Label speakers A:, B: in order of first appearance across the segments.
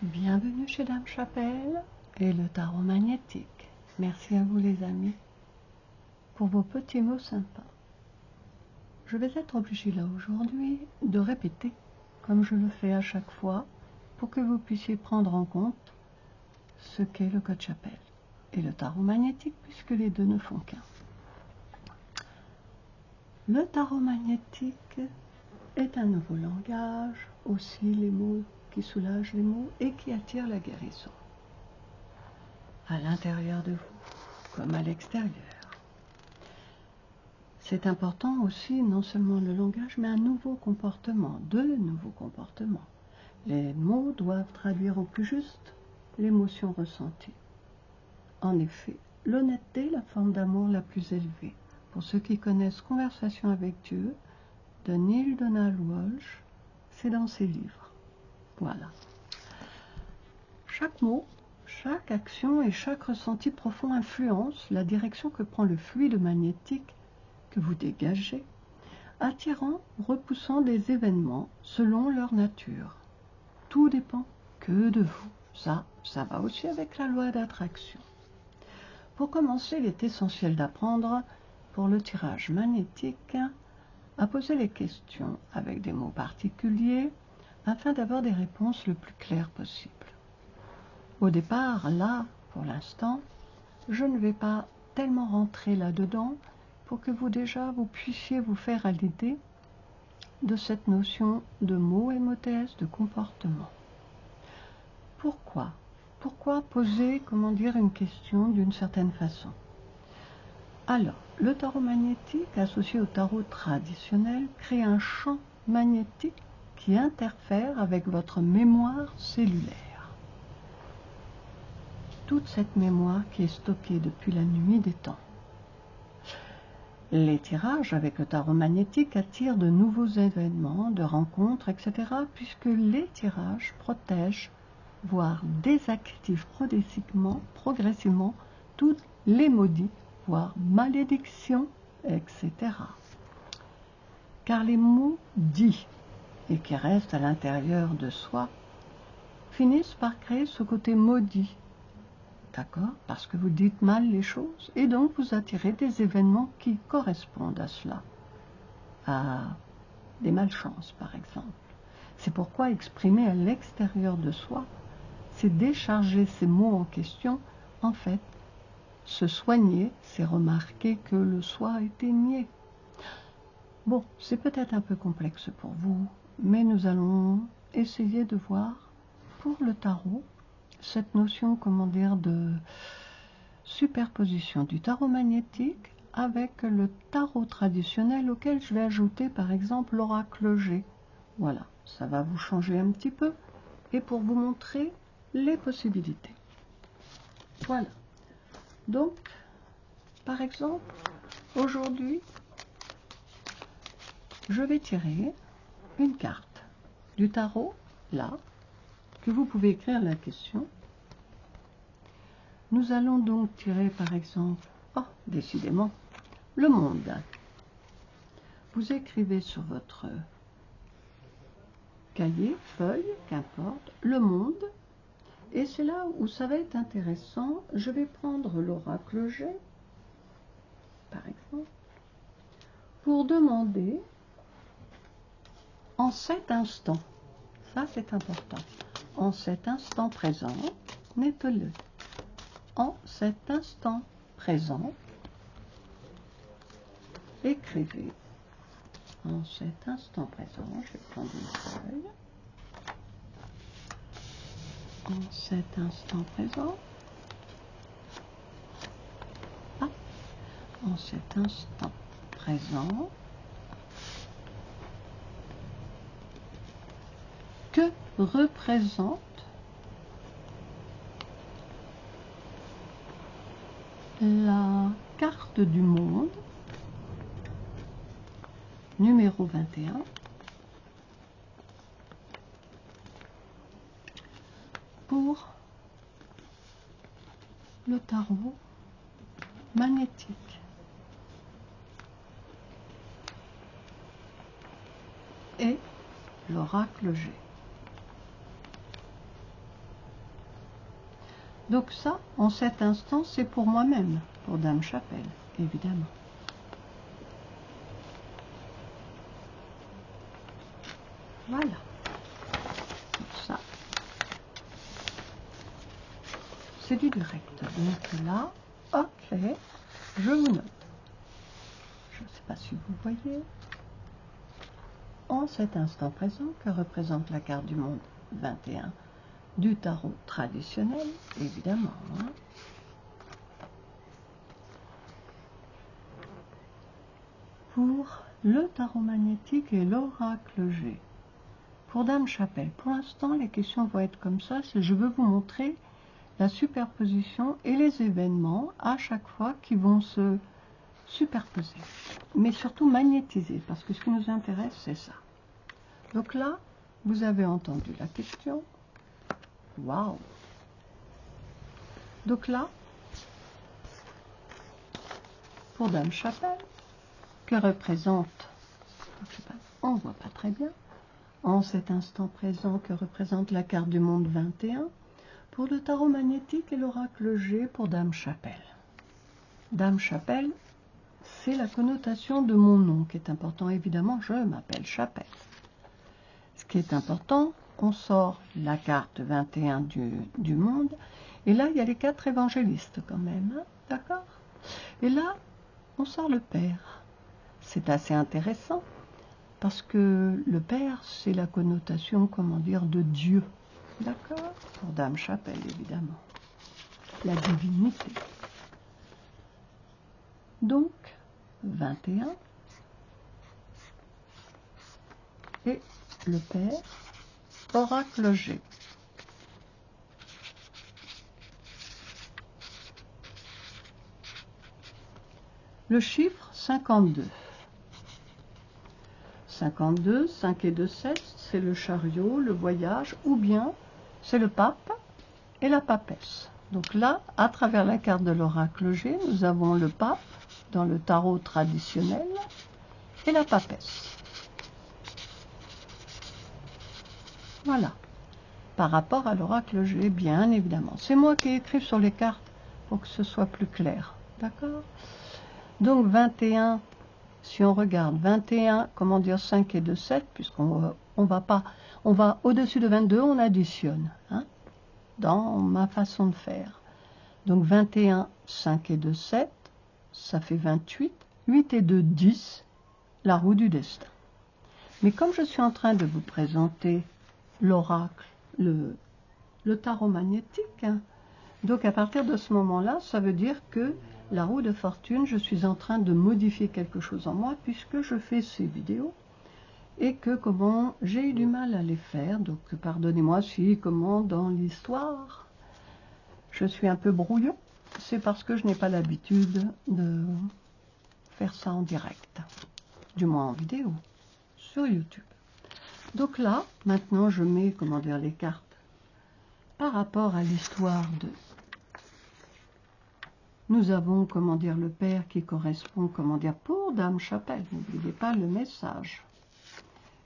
A: Bienvenue chez Dame Chapelle et le tarot magnétique. Merci à vous les amis pour vos petits mots sympas. Je vais être obligée là aujourd'hui de répéter comme je le fais à chaque fois pour que vous puissiez prendre en compte ce qu'est le code Chapelle et le tarot magnétique puisque les deux ne font qu'un. Le tarot magnétique est un nouveau langage, aussi les mots qui soulagent les maux et qui attirent la guérison. À l'intérieur de vous, comme à l'extérieur. C'est important aussi, non seulement le langage, mais un nouveau comportement, deux nouveaux comportements. Les mots doivent traduire au plus juste l'émotion ressentie. En effet, l'honnêteté est la forme d'amour la plus élevée. Pour ceux qui connaissent Conversation avec Dieu, de Neale Donald Walsch, c'est dans ses livres. Voilà. Chaque mot, chaque action et chaque ressenti profond influence la direction que prend le fluide magnétique que vous dégagez, attirant, repoussant des événements selon leur nature. Tout dépend que de vous. Ça va aussi avec la loi d'attraction. Pour commencer, il est essentiel d'apprendre, pour le tirage magnétique, à poser les questions avec des mots particuliers afin d'avoir des réponses le plus claires possible. Au départ, là, pour l'instant, je ne vais pas tellement rentrer là-dedans pour que vous puissiez vous faire à l'idée de cette notion de mots et mots-thèses, de comportement. Pourquoi poser, une question d'une certaine façon? Alors, le tarot magnétique associé au tarot traditionnel crée un champ magnétique qui interfère avec votre mémoire cellulaire. Toute cette mémoire qui est stockée depuis la nuit des temps. Les tirages avec le tarot magnétique attirent de nouveaux événements, de rencontres, etc., puisque les tirages protègent, voire désactivent progressivement tous les maudits, voire malédictions, etc. Car les mots dits et qui restent à l'intérieur de soi finissent par créer ce côté maudit. D'accord? Parce que vous dites mal les choses et donc vous attirez des événements qui correspondent à cela. À des malchances, par exemple. C'est pourquoi exprimer à l'extérieur de soi, c'est décharger ces mots en question. En fait, se soigner, c'est remarquer que le soi a été nié. Bon, c'est peut-être un peu complexe pour vous, mais nous allons essayer de voir pour le tarot cette notion, de superposition du tarot magnétique avec le tarot traditionnel auquel je vais ajouter par exemple l'oracle G. Voilà, ça va vous changer un petit peu et pour vous montrer les possibilités. Voilà. Donc, par exemple, aujourd'hui, je vais tirer une carte du tarot, là, que vous pouvez écrire la question. Nous allons donc tirer par exemple, décidément, le monde. Vous écrivez sur votre cahier, feuille, qu'importe, le monde. Et c'est là où ça va être intéressant. Je vais prendre l'oracle G, par exemple, pour demander en cet instant, ça c'est important, en cet instant présent, mettez-le. En cet instant présent, écrivez. En cet instant présent, je vais prendre une feuille. En cet instant présent, en cet instant présent, que représente la carte du monde numéro 21 pour le tarot magnétique et l'oracle G. Donc ça, en cet instant, c'est pour moi-même, pour Dame Chapelle, évidemment. Voilà. Ça, c'est du direct. Donc là, ok, je vous note. Je ne sais pas si vous voyez. En cet instant présent, que représente la carte du monde 21 du tarot traditionnel, évidemment. Hein. Pour le tarot magnétique et l'oracle G. Pour Dame Chapelle, pour l'instant, les questions vont être comme ça. Je veux vous montrer la superposition et les événements à chaque fois qui vont se superposer. Mais surtout magnétiser, parce que ce qui nous intéresse, c'est ça. Donc là, vous avez entendu la question. Waouh! Donc là, pour Dame Chapelle, que représente, je sais pas, on ne voit pas très bien, en cet instant présent que représente la carte du monde 21, pour le tarot magnétique et l'oracle G pour Dame Chapelle. Dame Chapelle, c'est la connotation de mon nom qui est important, évidemment, je m'appelle Chapelle. Ce qui est important, on sort la carte 21 du monde, et là, il y a les 4 évangélistes quand même, hein, d'accord? Et là, on sort le Père. C'est assez intéressant, parce que le Père, c'est la connotation, comment dire, de Dieu, d'accord? Pour Dame Chapelle, évidemment. La divinité. Donc, 21, et le Père, oracle G. Le chiffre 52. 52, 5 et 2, 7, c'est le chariot, le voyage, ou bien c'est le pape et la papesse. Donc là, à travers la carte de l'oracle G, nous avons le pape dans le tarot traditionnel et la papesse. Voilà. Par rapport à l'oracle G, bien évidemment. C'est moi qui écris sur les cartes pour que ce soit plus clair. D'accord? Donc 21, si on regarde 21, comment dire 5 et 2, 7, puisqu'on va au-dessus de 22, on additionne, hein, dans ma façon de faire. Donc 21, 5 et 2, 7, ça fait 28, 8 et 2, 10, la roue du destin. Mais comme je suis en train de vous présenter l'oracle, le tarot magnétique, hein, donc à partir de ce moment-là, ça veut dire que la roue de fortune, je suis en train de modifier quelque chose en moi puisque je fais ces vidéos et que comment j'ai eu du mal à les faire. Donc pardonnez-moi si comment dans l'histoire je suis un peu brouillon. C'est parce que je n'ai pas l'habitude de faire ça en direct, du moins en vidéo, sur YouTube. Donc là, maintenant je mets, comment dire, les cartes par rapport à l'histoire de... Nous avons, comment dire, le Père qui correspond, comment dire, pour Dame Chapelle. N'oubliez pas le message.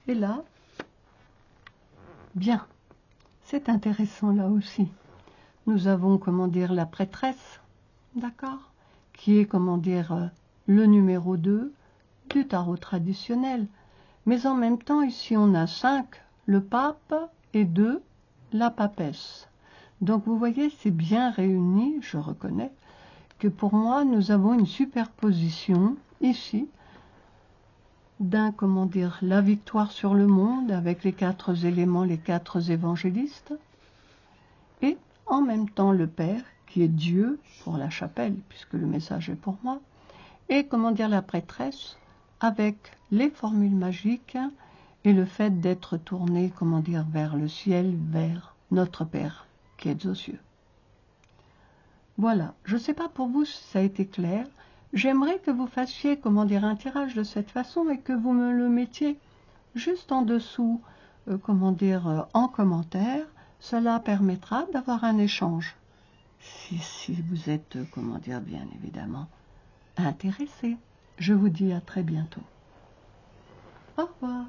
A: Et là, bien, c'est intéressant là aussi. Nous avons, comment dire, la prêtresse, d'accord, qui est, comment dire, le numéro 2 du tarot traditionnel. Mais en même temps, ici, on a 5, le pape, et 2, la papesse. Donc, vous voyez, c'est bien réuni, je reconnais, que pour moi, nous avons une superposition, ici, d'un, comment dire, la victoire sur le monde, avec les 4 éléments, les 4 évangélistes, et en même temps le Père, qui est Dieu pour la chapelle, puisque le message est pour moi, et, comment dire, la prêtresse, avec les formules magiques, et le fait d'être tourné, comment dire, vers le ciel, vers notre Père, qui est aux cieux. Voilà, je ne sais pas pour vous si ça a été clair. J'aimerais que vous fassiez, comment dire, un tirage de cette façon et que vous me le mettiez juste en dessous, comment dire, en commentaire. Cela permettra d'avoir un échange. Si vous êtes, comment dire, bien évidemment, intéressé. Je vous dis à très bientôt. Au revoir.